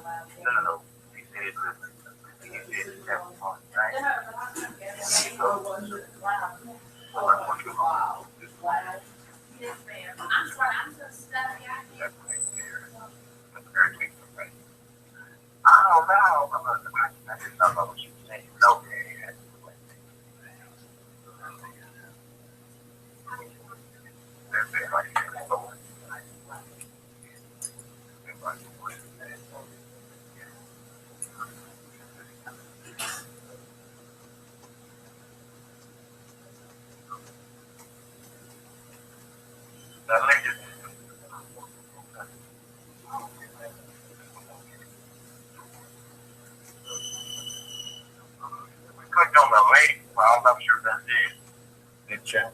No, no, no. He said he said it's 7 points, right? So I want you to yes, ma'am. I'm sorry, I'm so stuffy. That's right there. That's very quick, right? I don't know. I just don't know what you were saying. Okay. That's it right there. So, now, let me just click on the link. Well, I'm not sure if that's it. Let me check.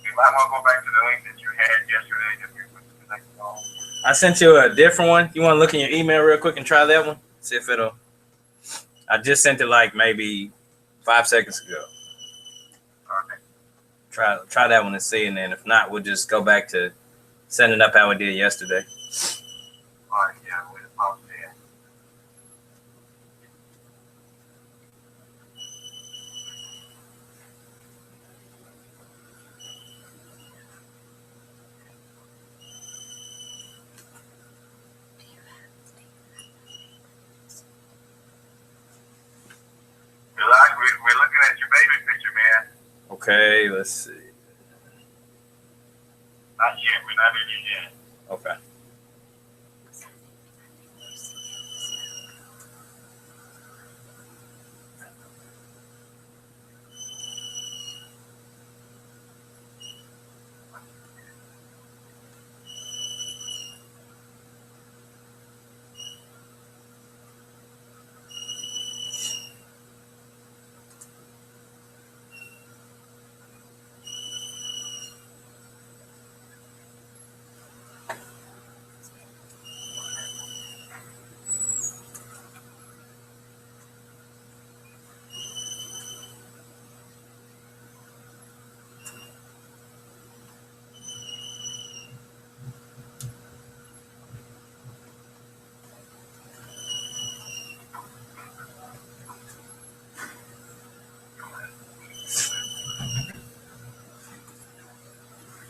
You might want to go back to the link that you had yesterday. If you put the next on. I sent you a different one. You want to look in your email real quick and try that one? See if it'll. I just sent it like maybe 5 seconds ago. Okay. Try that one and see, and then if not, we'll just go back to setting it up how we did yesterday. All right. Yeah. We'll pause there. We're looking at your baby picture, man. Okay, let's see. Not yet. We're not in it yet. Okay.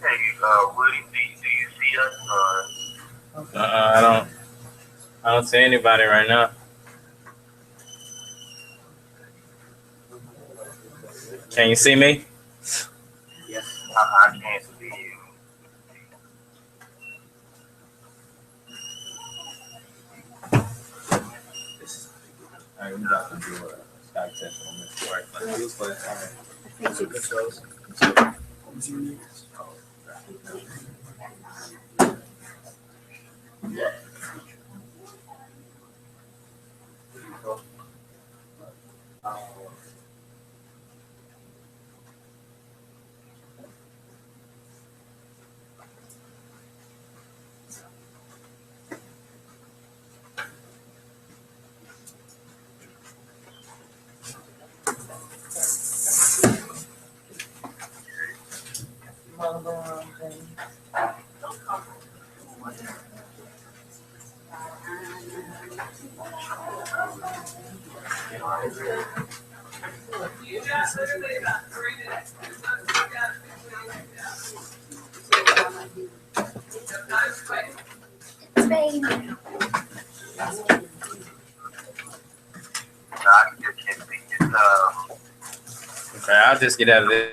Hey, Woody, do you see us? I don't see anybody right now. Can you see me? Yes. I can't see you. All right, we got to do a Skype test on this. Right. I think it's baby. I just can't see it. Okay, I'll just get out of this.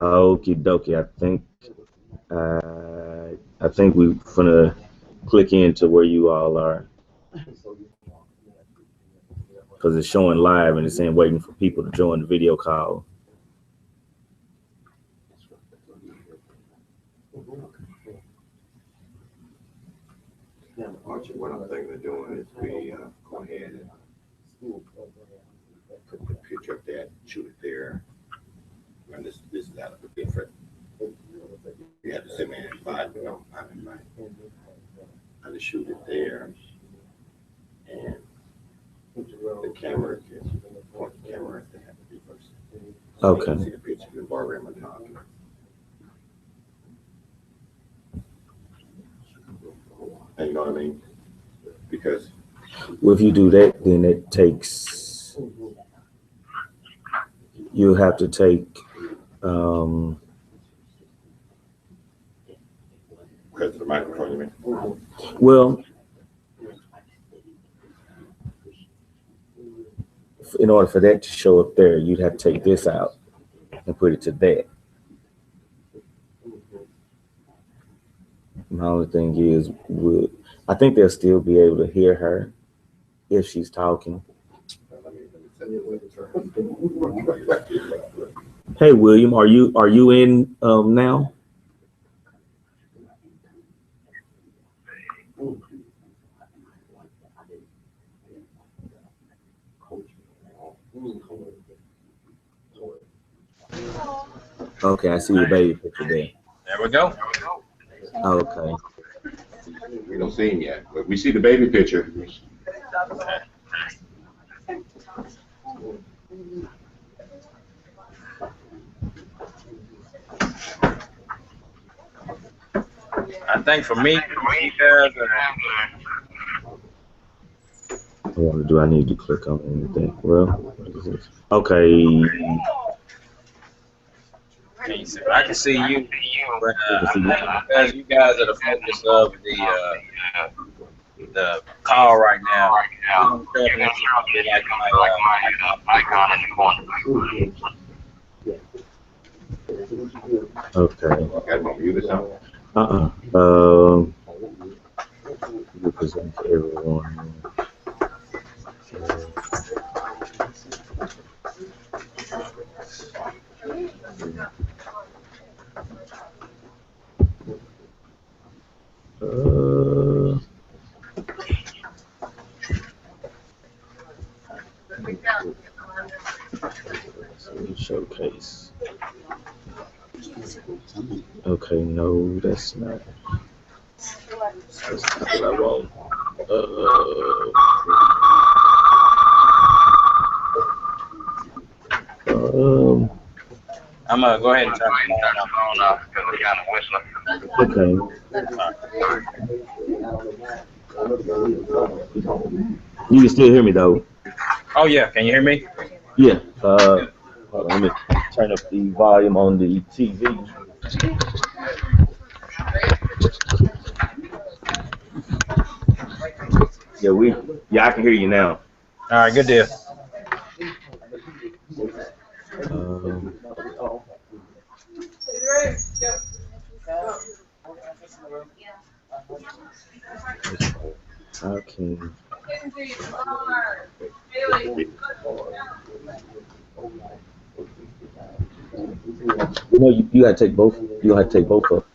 Okie dokie. I think we're gonna click into where you all are because it's showing live and it's saying waiting for people to join the video call. Archie, what I'm thinking of doing is we go ahead and put the picture up there, shoot it there. And this is out of a different. You have to send me an invite, no, I'm invite. I just shoot it there, and the camera can point the camera if they have to be first. So you can see the picture of the barroom and talking. And you know what I mean? Because well, if you do that, then it takes. You have to take. because of the microphone, you mean? Well, in order for that to show up there, you'd have to take this out and put it to that. My only thing is, I think they'll still be able to hear her if she's talking. Hey, William, are you in now? Okay, I see your baby picture there. There we go. Okay. We don't see him yet, but we see the baby picture. I think for me, you guys Do I need to click on anything? Well, what is this? Okay. I can see you, but because you guys are the focus of the call right now, you can be like my icon in the corner. Okay. Got my mute or You present to everyone. Showcase. Okay, no, that's not. That's not what I want. I'm gonna go ahead and turn the phone off because it's kind of whistling. Okay. You can still hear me though. Oh yeah, can you hear me? Yeah. Hold on, let me turn up the volume on the TV. Yeah, I can hear you now. All right, good deal. Okay. No, you gotta take both. You have to take both up.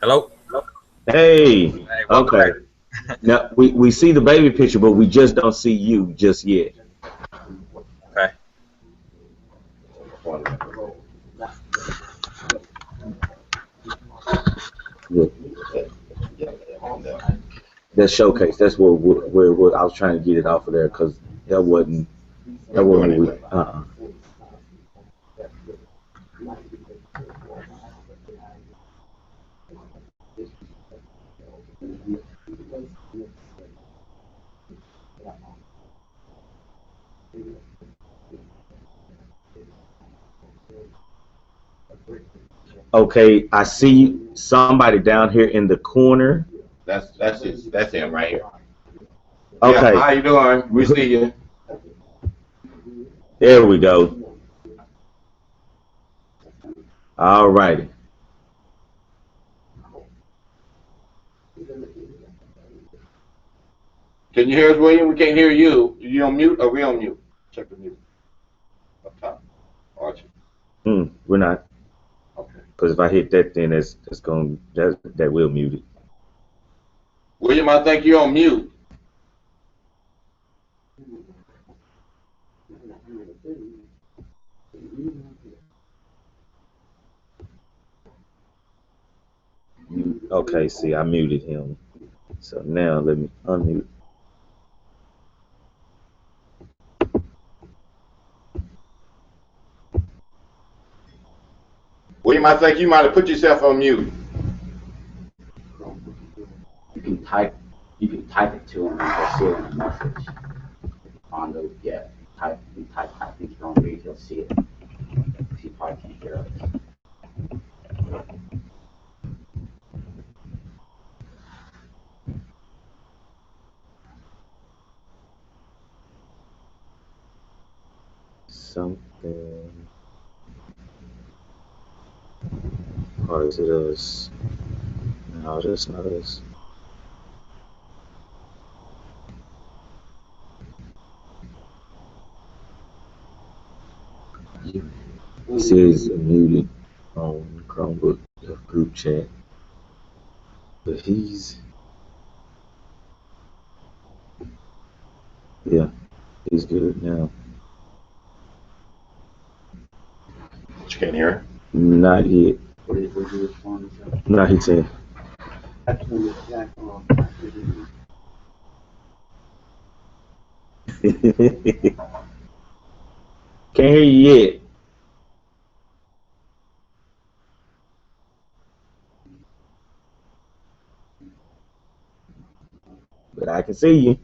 Hello. Hey, Hey, welcome okay. Now we see the baby picture, but we just don't see you just yet. back. Yeah. That showcase. That's where I was trying to get it off of there because that wasn't what we. Okay, I see somebody down here in the corner. That's him right here. Okay, Yeah, how you doing? We see you. there we go. All righty. Can you hear us, William? We can't hear you. You on mute or we on mute? Check the mute. Up top. Archie. We're not. Okay. Because if I hit that, then that will mute it. William, I think you're on mute. Okay, see, I muted him. So now let me unmute. William, I think you might have put yourself on mute. You can type it to him and he'll see it in a message. On the type I think you're on read, he'll see it. He probably can't hear us. Something. Or is it us? No, that's not us. It says muted on Chromebook group chat. But he's good now. You can't hear? Not yet. What did you respond to? No, he said. Can't hear you yet. But I can see you.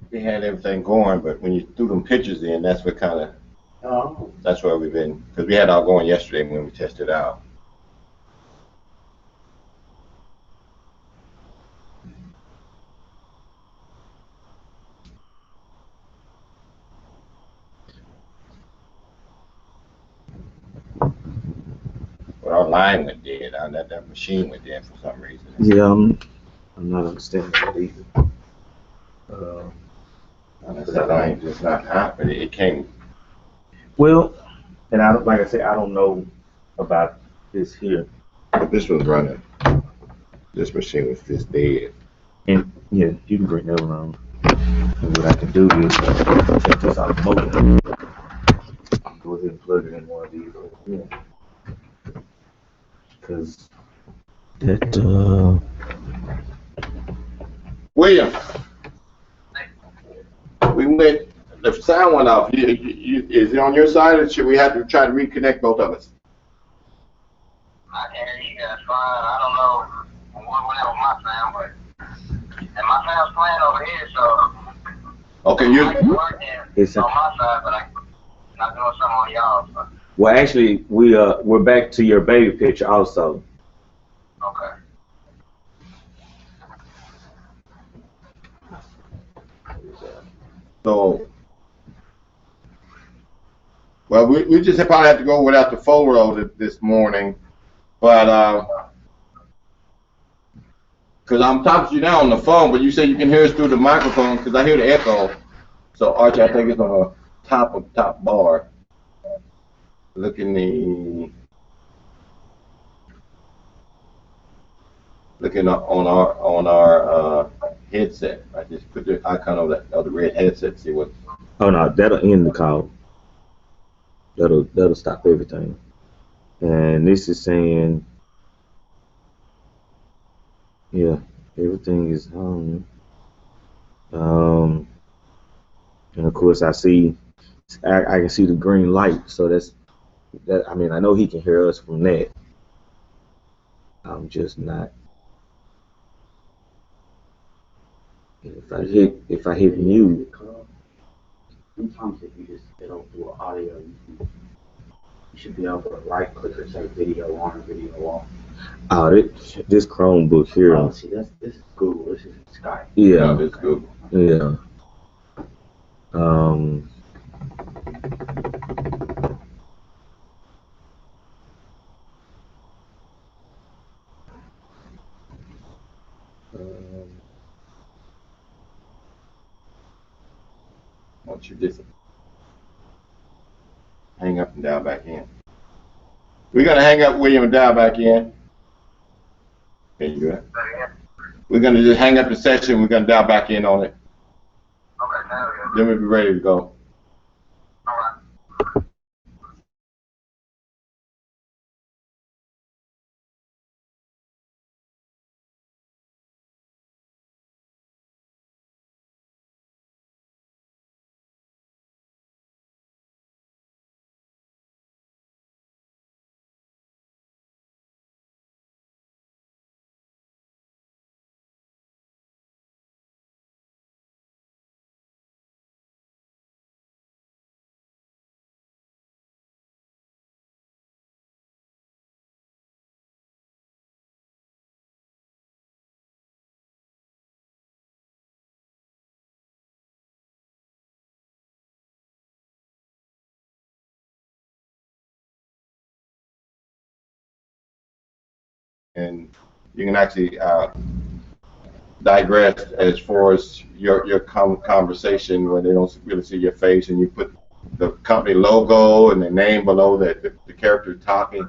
We had everything going, but when you threw them pictures in, that's what kind of. Oh. That's where we've been, because we had all going yesterday when we tested out. But our line went dead. That machine went dead for some reason. Yeah, I'm not understanding that either. That line just not hot, but it came. Well, and I don't, like I said, I don't know about this here. This was running. This machine was just dead. And yeah, you can bring that around. And what I can do is take this out of the motor. Go ahead and plug it in one of these over here. Because that William, we went. The sound went off. Is it on your side, or should we have to try to reconnect both of us? I can hear you guys fine. I don't know what happened with my sound, but and my sound's playing over here, so Okay, it's on my side, but I'm not doing something on y'all. So. well, actually, we're back to your baby picture also. Okay. So, well, we just probably have to go without the photo this morning, but because I'm talking to you now on the phone, but you say you can hear us through the microphone because I hear the echo. So, Archie, I think it's gonna top of top bar, looking on our headset. I just put the icon of the red headset. See what? Oh no, that'll end the call. That'll stop everything. And this is saying, yeah, everything is on. And of course I can see the green light. So that. I mean, I know he can hear us from that. I'm just not. If I hit mute. Sometimes if you just don't do audio, you should be able to right click or say video on or video off. Oh, this Chromebook here. Oh, see, this is Google. This is Skype. Yeah, No, it's Google. yeah. Once you just hang up and dial back in. We're gonna hang up, William, and dial back in. Can you do that? We're gonna just hang up the session. We're gonna dial back in on it. Okay, now we go. Then we'll be ready to go. All right. And you can actually digress as far as your conversation when they don't really see your face, and you put the company logo and the name below that the character talking.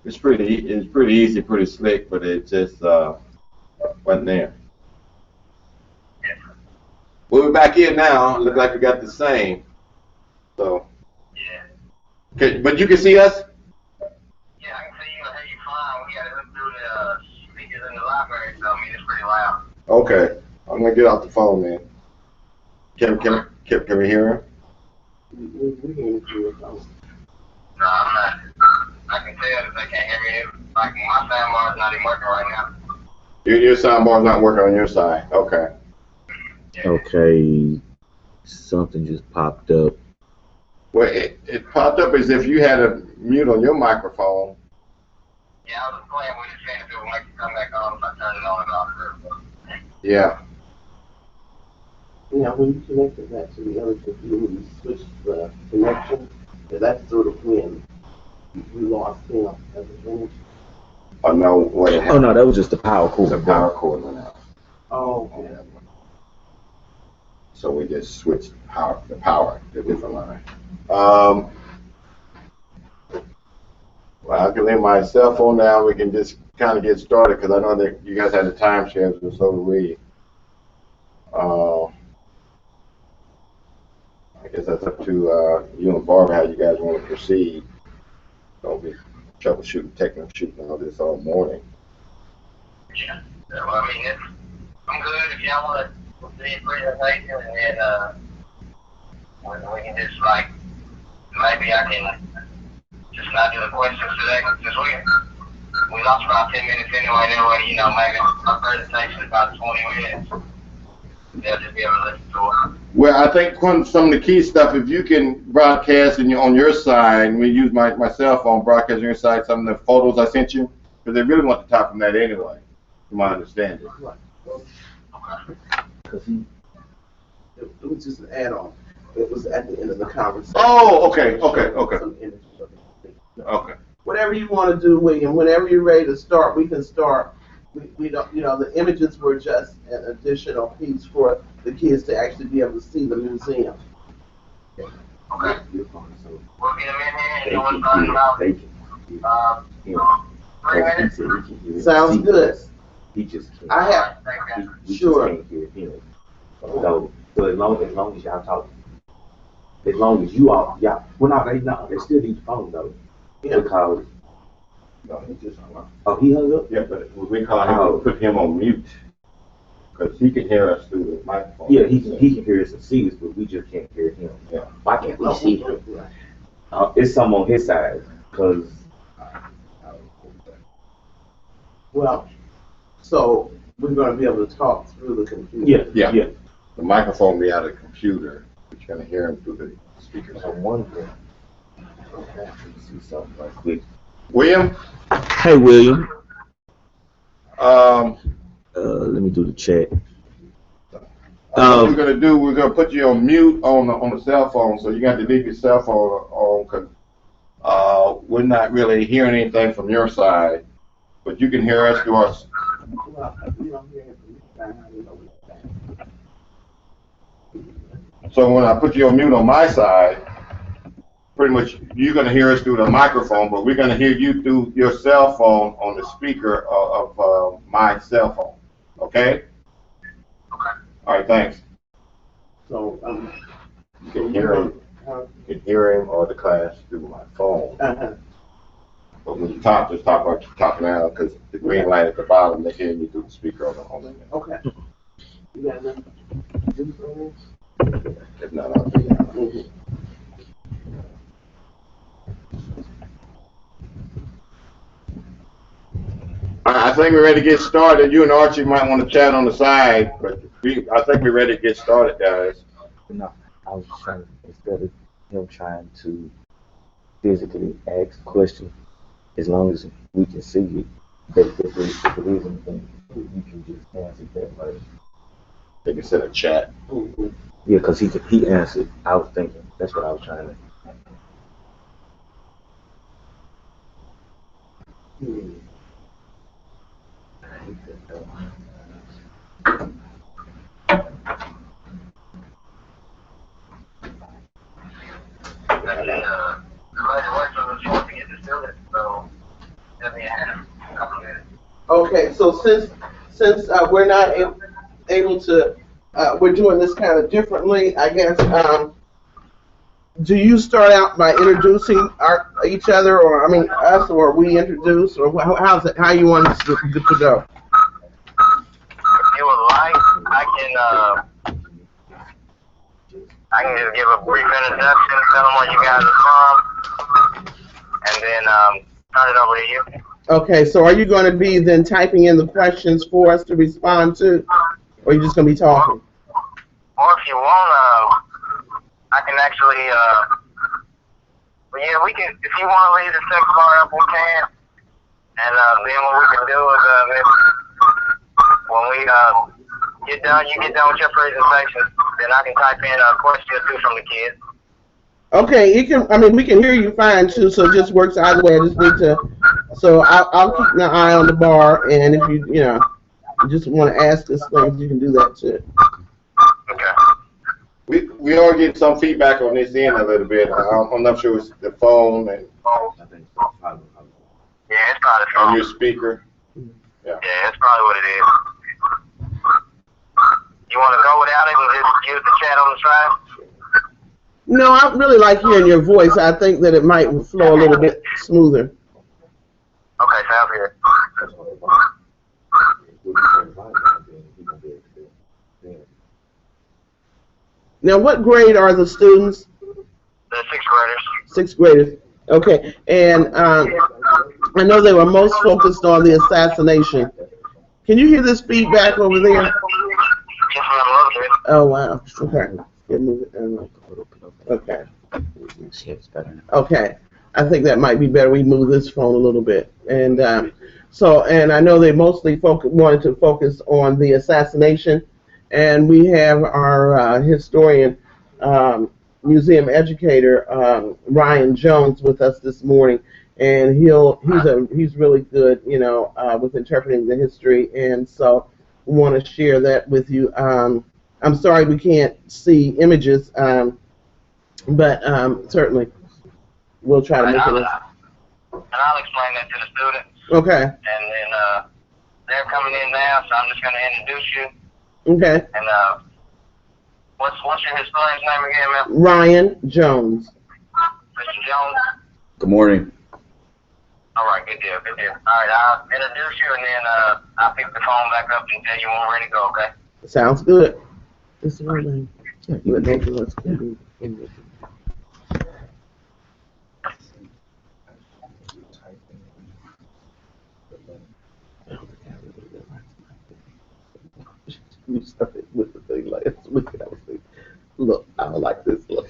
It's pretty easy, pretty slick, but it just wasn't there. We'll be back in now. Look like we got the same. So, Yeah. okay, but you can see us. Yeah, I can see you. Hey, you fine. We got to hook through the speakers in the library, so I mean, it's pretty loud. Okay, I'm gonna get off the phone, man. Can we hear him? We can include it. No, I'm not. I can tell that they can't hear me. Like, my sound bar's not even working right now. Your sound bar's not working on your side. Okay. Okay, something just popped up. Well, it popped up as if you had a mute on your microphone. Yeah, I was playing with it, saying if it would make it come back on if I turn it on and off. Yeah. Yeah, when you connected that to the other computer, when you switched the connection, that's sort of when we lost him as a image. Oh no, what Oh no, that was just the power cord. The power cord went out. Oh, on that one. So we just switched the power to a different line. Well, I can leave my cell phone down. We can just kind of get started because I know that you guys had the time schedule, so do we. I guess that's up to you and Barbara how you guys want to proceed. Don't be troubleshooting, shooting all this all morning. Yeah. So, I mean, I'm good if y'all want to see a presentation, and then we can just, like, maybe I can just not do the questions today, this week. We lost about 10 minutes anyway, you know, maybe our presentation is about 20 minutes. They'll just be able to listen to it. Well, I think some of the key stuff, if you can broadcast on your side, we use my cell phone, broadcast on your side some of the photos I sent you, because they really want to talk from that anyway, from my understanding. because it was just an add-on. It was at the end of the conversation. Oh, okay. Some images of it. Okay. Whatever you want to do, William, whenever you're ready to start, we can start. We don't, you know, the images were just an additional piece for the kids to actually be able to see the museum. Okay. Your phone, so We'll get him in here they and we'll can talk hear, about, they can hear him. 3 As he minutes. said, he can hear him. Sounds See good. us. He just can't. I have, We Sure. just can't hear him. So as long as y'all talk, as long as you all, y'all, well, no, they still need the phone though. Yeah. Because, No, he just hung up. oh, he hung up? Yeah, but we call him, put him on mute, because he can hear us through the microphone. Yeah, he can hear us and see us, but we just can't hear him. Yeah. Why can't we see him? It's some on his side, because, well, so we're gonna be able to talk through the computer. Yeah. The microphone be out of the computer, but you're gonna hear him through the speakers. I'm wondering. Okay, let me see something right quick. William, Hey, William. What Let me do the chat. we're gonna do, we're gonna put you on mute on the cell phone, so you got to leave your cell phone on, because we're not really hearing anything from your side, but you can hear us through us. So when I put you on mute on my side, pretty much you're gonna hear us through the microphone, but we're gonna hear you through your cell phone on the speaker of my cell phone. Okay? All right, thanks. So, You can hear him. You can hear him or the class through my phone. But when you talk, just talk like you're talking now, because the green light at the bottom, they're hearing you through the speaker on the okay. You got enough? If not, I'll do that. All right, I think we're ready to get started. You and Archie might want to chat on the side, but I think we're ready to get started, guys. No, I was just trying to, instead of him trying to physically ask a question, as long as we can see it, that if it is anything, you can just answer that way. They can send a chat. Yeah, because he answered. I was thinking, that's what I was trying to. Okay, so since we're not able to, we're doing this kind of differently, I guess. Do you start out by introducing each other, or I mean us, or we introduce, or how's it? How you want us to go? If you would like, I can just give a brief introduction, tell them where you guys are from, and then turn it over to you. Okay, so are you going to be then typing in the questions for us to respond to, or are you just going to be talking? Or if you want, I can actually, but yeah, we can, if you want to leave the second part up, we can. And then what we can do is, when we get done, you get done with your presentation, then I can type in a question or two from the kids. Okay, you can. I mean, we can hear you fine too, so it just works either way. I just need to. So I'll keep an eye on the bar, and if you just want to ask us things, you can do that too. Okay. We are getting some feedback on this end a little bit. I'm not sure it's the phone and Yeah, it's probably on from your speaker. Yeah, that's probably what it is. You want to go without it and just use the chat on the side? No, I really like hearing your voice. I think that it might flow a little bit smoother. Okay, sounds good. Now, what grade are the students? The 6th graders. 6th graders. Okay, and I know they were most focused on the assassination. Can you hear this feedback over there? Just a little bit. Oh, wow. Okay. Move it down. Okay. Okay. I think that might be better. We move this phone a little bit. And and I know they mostly wanted to focus on the assassination. And we have our historian, museum educator, Ryan Jones, with us this morning. And he's really good, with interpreting the history. And so we want to share that with you. I'm sorry we can't see images, But certainly we'll try to make it. And I'll explain that to the students. Okay. And then they're coming in now, so I'm just going to introduce you. Okay. And what's your historian's name again, man? Ryan Jones. Mr. Jones? Good morning. All right, good deal, good deal. All right, I'll introduce you, and then I'll pick the phone back up and tell you when we're ready to go, okay? Sounds good. This is my name. Yeah, you would make it. We started with the thing last week, and I was thinking, look, I don't like this look.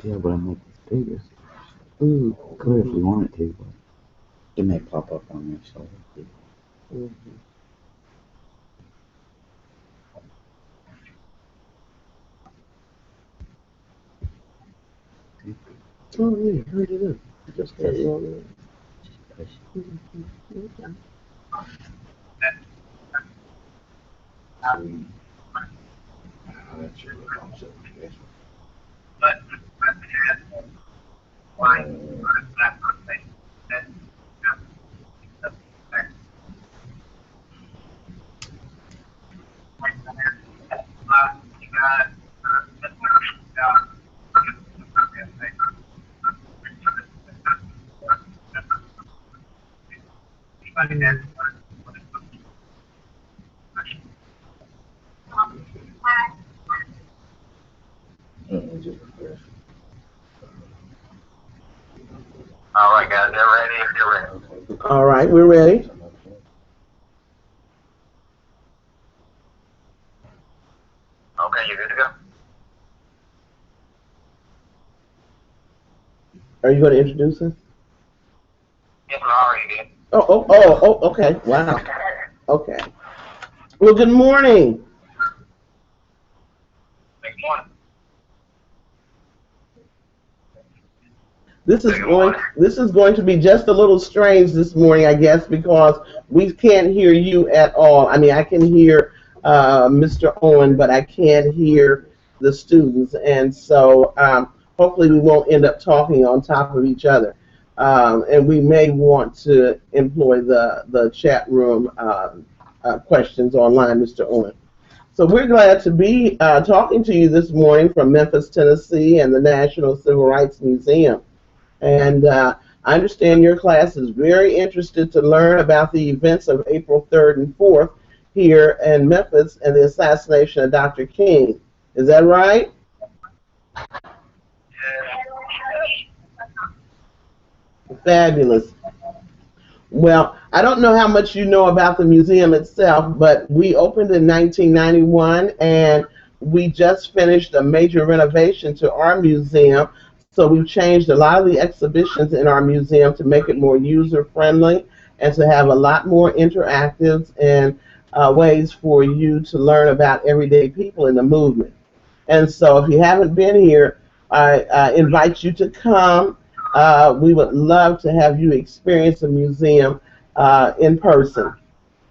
Yeah, but I make this bigger. Mm. Could if we wanted to, but it may pop up on there, so. Mhm. Oh, yeah, heard it is. Just got it on there. Okay. All right, guys, they're ready if you're ready. All right, we're ready. Okay, you good to go? Are you going to introduce us? Yes, I already did. Oh, okay. Wow. Okay. Well, good morning. Next one. This is going to be just a little strange this morning, I guess, because we can't hear you at all. I mean, I can hear Mr. Owen, but I can't hear the students, and so hopefully we won't end up talking on top of each other. And we may want to employ the chat room questions online, Mr. Owen. So we're glad to be talking to you this morning from Memphis, Tennessee, and the National Civil Rights Museum. And I understand your class is very interested to learn about the events of April 3rd and 4th here in Memphis and the assassination of Dr. King. Is that right? Fabulous. Well, I don't know how much you know about the museum itself, but we opened in 1991, and we just finished a major renovation to our museum. So we've changed a lot of the exhibitions in our museum to make it more user-friendly and to have a lot more interactives and ways for you to learn about everyday people in the movement. And so if you haven't been here, I invite you to come. We would love to have you experience the museum in person.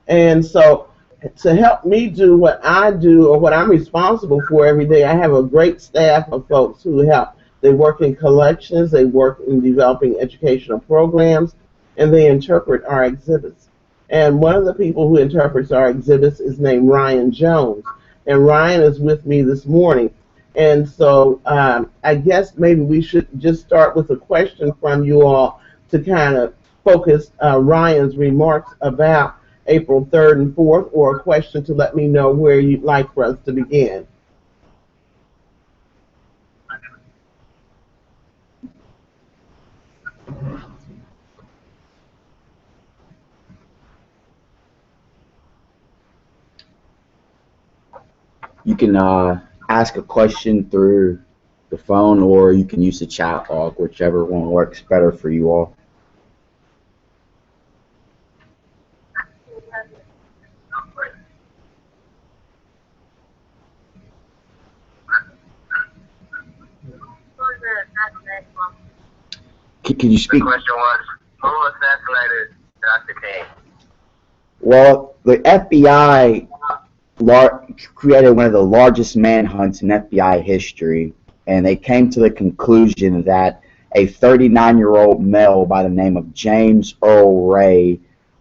And so to help me do what I do or what I'm responsible for every day, I have a great staff of folks who help. They work in collections, they work in developing educational programs, and they interpret our exhibits. And one of the people who interprets our exhibits is named Ryan Jones. And Ryan is with me this morning. And so I guess maybe we should just start with a question from you all to kind of focus Ryan's remarks about April 3rd and 4th, or a question to let me know where you'd like for us to begin. You can ask a question through the phone, or you can use the chat log, whichever one works better for you all. Can you speak? The question was, who assassinated Dr. King? Well, the FBI created one of the largest manhunts in FBI history, and they came to the conclusion that a 39-year-old male by the name of James Earl Ray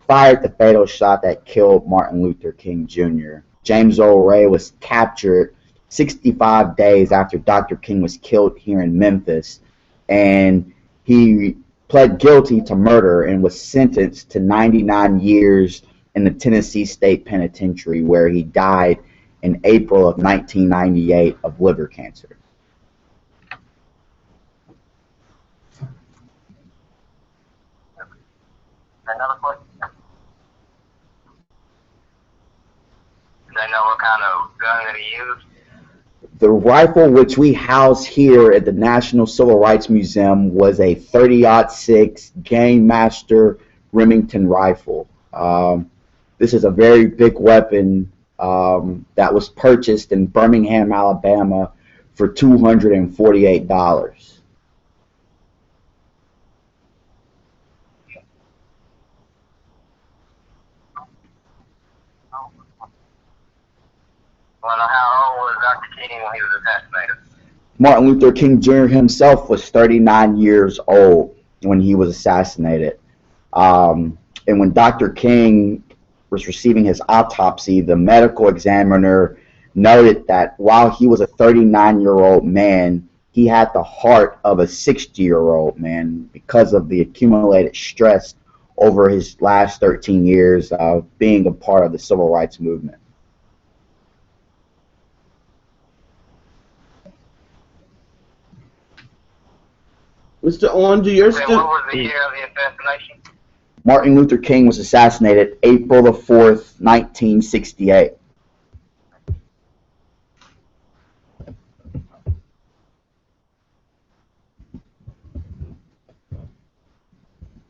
fired the fatal shot that killed Martin Luther King Jr. James Earl Ray was captured 65 days after Dr. King was killed here in Memphis, and he pled guilty to murder and was sentenced to 99 years in the Tennessee State Penitentiary, where he died in April of 1998 of liver cancer. Another question? Do they know what kind of gun that he used? The rifle which we house here at the National Civil Rights Museum was a 30-06 Game Master Remington rifle. This is a very big weapon that was purchased in Birmingham, Alabama for $248. Well, how old was Dr. King when he was assassinated? Martin Luther King Jr. himself was 39 years old when he was assassinated. And when Dr. King was receiving his autopsy, the medical examiner noted that while he was a 39-year-old man, he had the heart of a 60-year-old man because of the accumulated stress over his last 13 years of being a part of the civil rights movement. Mr. Owen, do your What was the year of the assassination? Martin Luther King was assassinated April the 4th, 1968.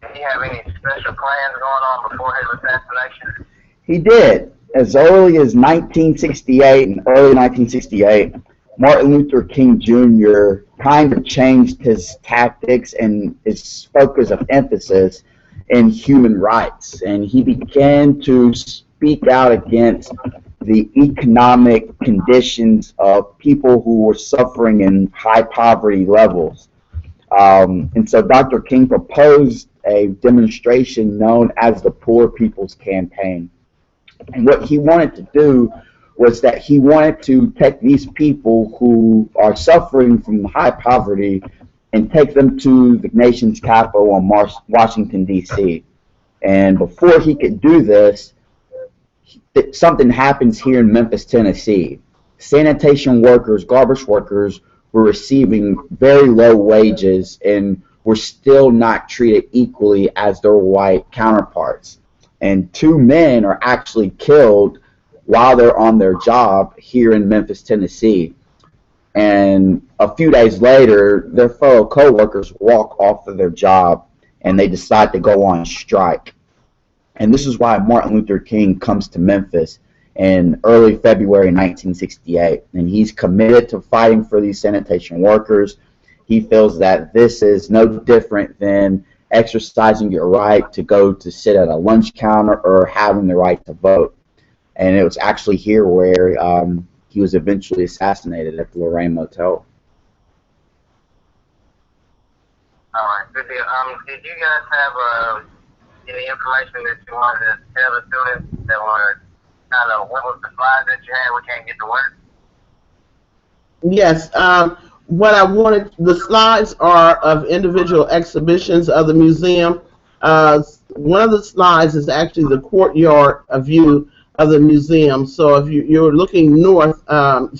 Did he have any special plans going on before his assassination? He did. As early as 1968 and early 1968, Martin Luther King Jr. kind of changed his tactics and his focus of emphasis in human rights, and he began to speak out against the economic conditions of people who were suffering in high poverty levels. And so Dr. King proposed a demonstration known as the Poor People's Campaign. And what he wanted to do was that he wanted to take these people who are suffering from high poverty and take them to the nation's capital on Washington, D.C. And before he could do this, something happens here in Memphis, Tennessee. Sanitation workers, garbage workers were receiving very low wages and were still not treated equally as their white counterparts. And 2 men are actually killed while they're on their job here in Memphis, Tennessee. And a few days later, their fellow co-workers walk off of their job and they decide to go on strike. And this is why Martin Luther King comes to Memphis in early February 1968. And he's committed to fighting for these sanitation workers. He feels that this is no different than exercising your right to go to sit at a lunch counter or having the right to vote. And it was actually here where he was eventually assassinated at the Lorraine Motel. All right. Did you guys have any information that you wanted to tell the students that were kind of what was the slides that you had? We can't get to work. Yes. What I wanted, the slides are of individual exhibitions of the museum. One of the slides is actually the courtyard view of the museum. So if you're looking north,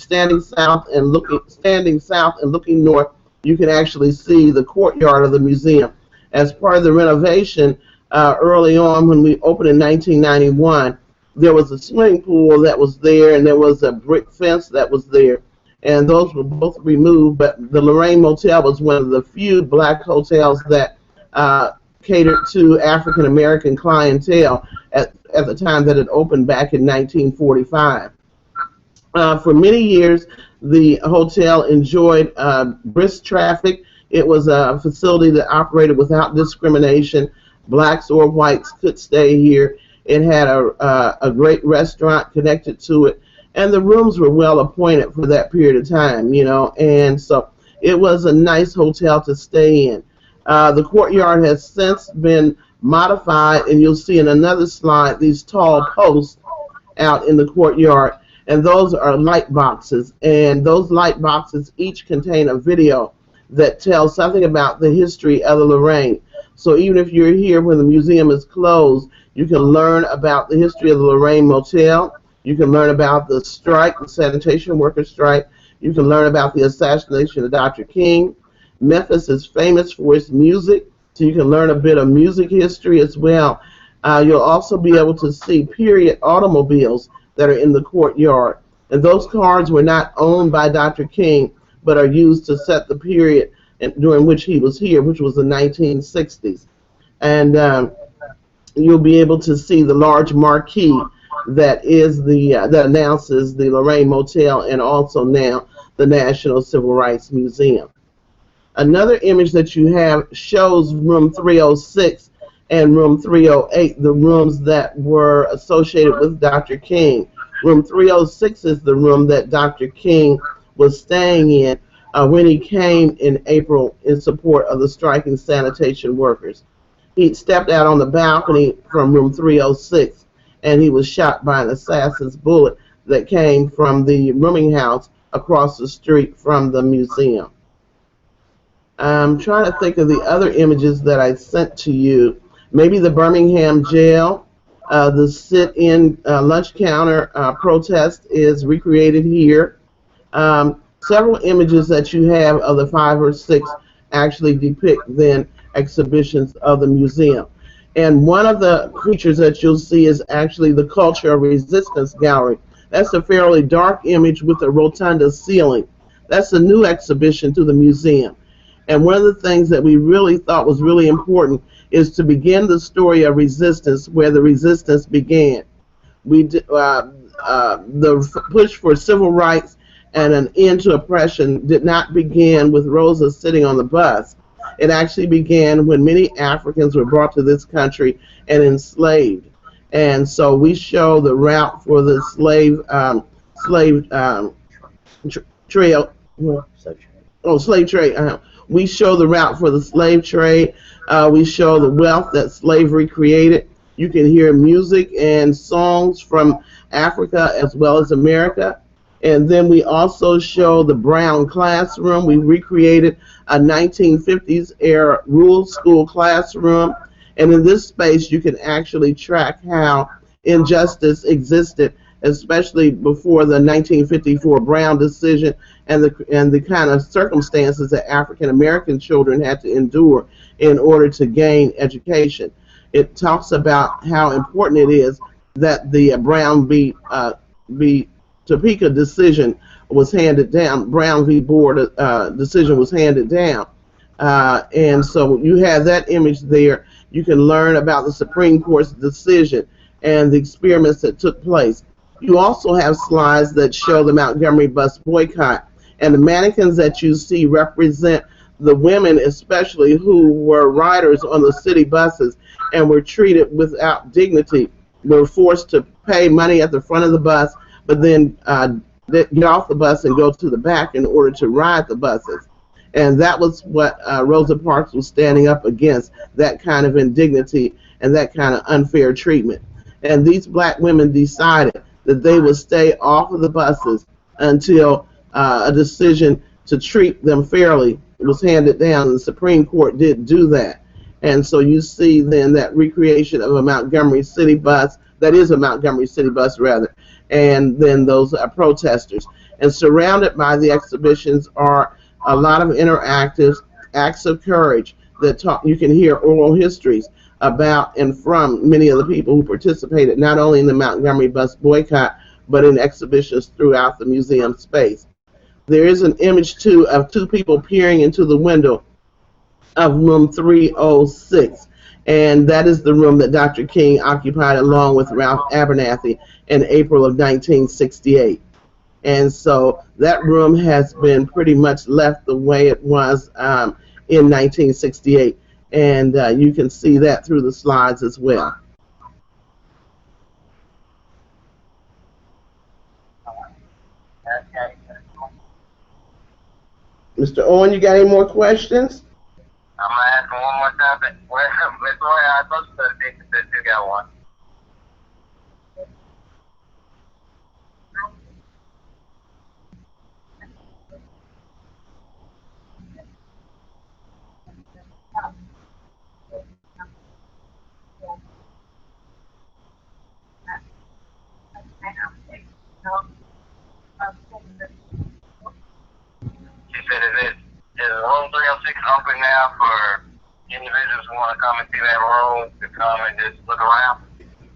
standing south and looking north, you can actually see the courtyard of the museum. As part of the renovation, early on when we opened in 1991, there was a swimming pool that was there, and there was a brick fence that was there, and those were both removed. But the Lorraine Motel was one of the few black hotels that catered to African American clientele at the time that it opened back in 1945. For many years, the hotel enjoyed brisk traffic. It was a facility that operated without discrimination. Blacks or whites could stay here. It had a great restaurant connected to it, and the rooms were well appointed for that period of time, and so it was a nice hotel to stay in. The courtyard has since been modified, and you'll see in another slide these tall posts out in the courtyard, and those are light boxes, and those light boxes each contain a video that tells something about the history of the Lorraine. So even if you're here when the museum is closed, you can learn about the history of the Lorraine Motel. You can learn about the strike, the sanitation worker strike. You can learn about the assassination of Dr. King. Memphis is famous for its music, so you can learn a bit of music history as well. You'll also be able to see period automobiles that are in the courtyard. And those cars were not owned by Dr. King, but are used to set the period during which he was here, which was the 1960s. And you'll be able to see the large marquee that is that announces the Lorraine Motel and also now the National Civil Rights Museum. Another image that you have shows room 306 and room 308, the rooms that were associated with Dr. King. Room 306 is the room that Dr. King was staying in when he came in April in support of the striking sanitation workers. He stepped out on the balcony from room 306, and he was shot by an assassin's bullet that came from the rooming house across the street from the museum. I'm trying to think of the other images that I sent to you. Maybe the Birmingham jail, the sit-in lunch counter protest is recreated here. Several images that you have of the 5 or 6 actually depict then exhibitions of the museum. And one of the features that you'll see is actually the Culture of Resistance Gallery. That's a fairly dark image with a rotunda ceiling. That's a new exhibition to the museum. And one of the things that we really thought was really important is to begin the story of resistance where the resistance began. The push for civil rights and an end to oppression did not begin with Rosa sitting on the bus. It actually began when many Africans were brought to this country and enslaved. And so we show the route for the slave trade. Slave trade. We show the route for the slave trade. We show the wealth that slavery created. You can hear music and songs from Africa as well as America. And then we also show the brown classroom. We recreated a 1950s era rural school classroom. And in this space, you can actually track how injustice existed, especially before the 1954 Brown decision and the kind of circumstances that African American children had to endure in order to gain education. It talks about how important it is that the Brown v. Topeka decision was handed down. Brown v. Board decision was handed down. And so you have that image there. You can learn about the Supreme Court's decision and the experiments that took place. You also have slides that show the Montgomery bus boycott. And the mannequins that you see represent the women especially who were riders on the city buses and were treated without dignity, were forced to pay money at the front of the bus, but then get off the bus and go to the back in order to ride the buses. And that was what Rosa Parks was standing up against, that kind of indignity and that kind of unfair treatment. And these black women decided that they would stay off of the buses until a decision to treat them fairly was handed down, and the Supreme Court did do that. And so you see then that recreation of a Montgomery City bus, that is a Montgomery City bus rather, and then those protesters. And surrounded by the exhibitions are a lot of interactive acts of courage that talk. You can hear oral histories about and from many of the people who participated not only in the Montgomery bus boycott, but in exhibitions throughout the museum space. There is an image too of 2 people peering into the window of room 306, and that is the room that Dr. King occupied along with Ralph Abernathy in April of 1968. And so that room has been pretty much left the way it was in 1968, and you can see that through the slides as well. Mr. Owen, you got any more questions? I'm gonna ask him one more time. But where, Miss Roy, I supposed to think that you got one. She said, is room 306 open now for individuals who want to come and see that room to come and just look around?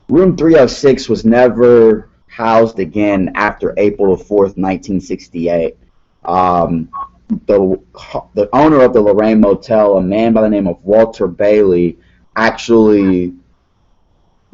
Room 306 was never housed again after April 4th, 1968. The owner of the Lorraine Motel, a man by the name of Walter Bailey, actually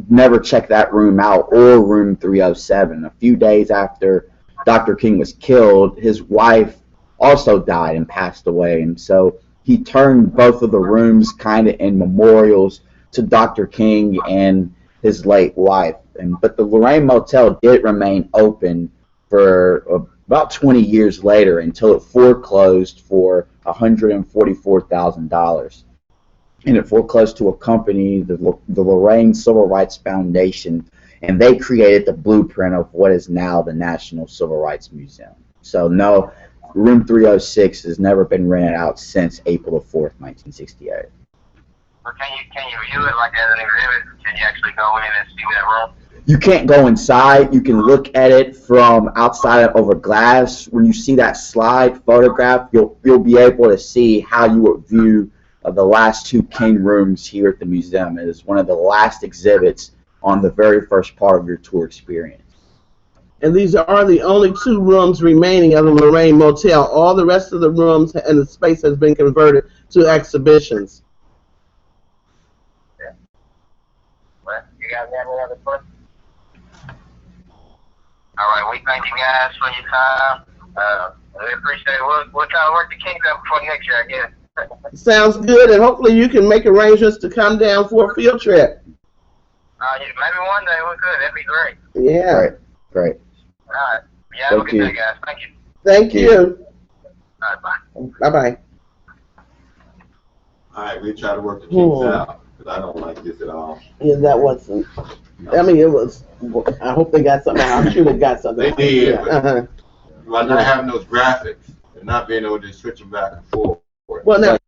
never checked that room out, or room 307. A few days after Dr. King was killed, his wife also died and passed away, and so he turned both of the rooms kind of in memorials to Dr. King and his late wife. But the Lorraine Motel did remain open for about 20 years later until it foreclosed for $144,000. And it foreclosed to a company, the Lorraine Civil Rights Foundation, and they created the blueprint of what is now the National Civil Rights Museum. So no, room 306 has never been rented out since April 4th, 1968. Or can you view it like as an exhibit? Can you actually go in and see that room? You can't go inside. You can look at it from outside over glass. When you see that slide photograph, you'll be able to see how you would view the last two King rooms here at the museum. It is one of the last exhibits on the very first part of your tour experience. And these are the only two rooms remaining of the Lorraine Motel. All the rest of the rooms and the space has been converted to exhibitions. Yeah. Well, you guys have any other questions? All right, we thank you guys for your time. We appreciate it. We'll try to work the kinks out before next year, I guess. Sounds good, and hopefully you can make arrangements to come down for a field trip. Yeah, maybe one day we could. That'd be great. Yeah. Great. All right. Yeah, have a good day, guys. Thank you. Thank you. All right, bye. Bye-bye. All right, we try to work the kinks out, because I don't like this at all. Yeah, that wasn't. I mean, it was. I hope they got something. I'm sure they got something. They did, Yeah. but by not having those graphics and not being able to switch them back and forth. Well, now.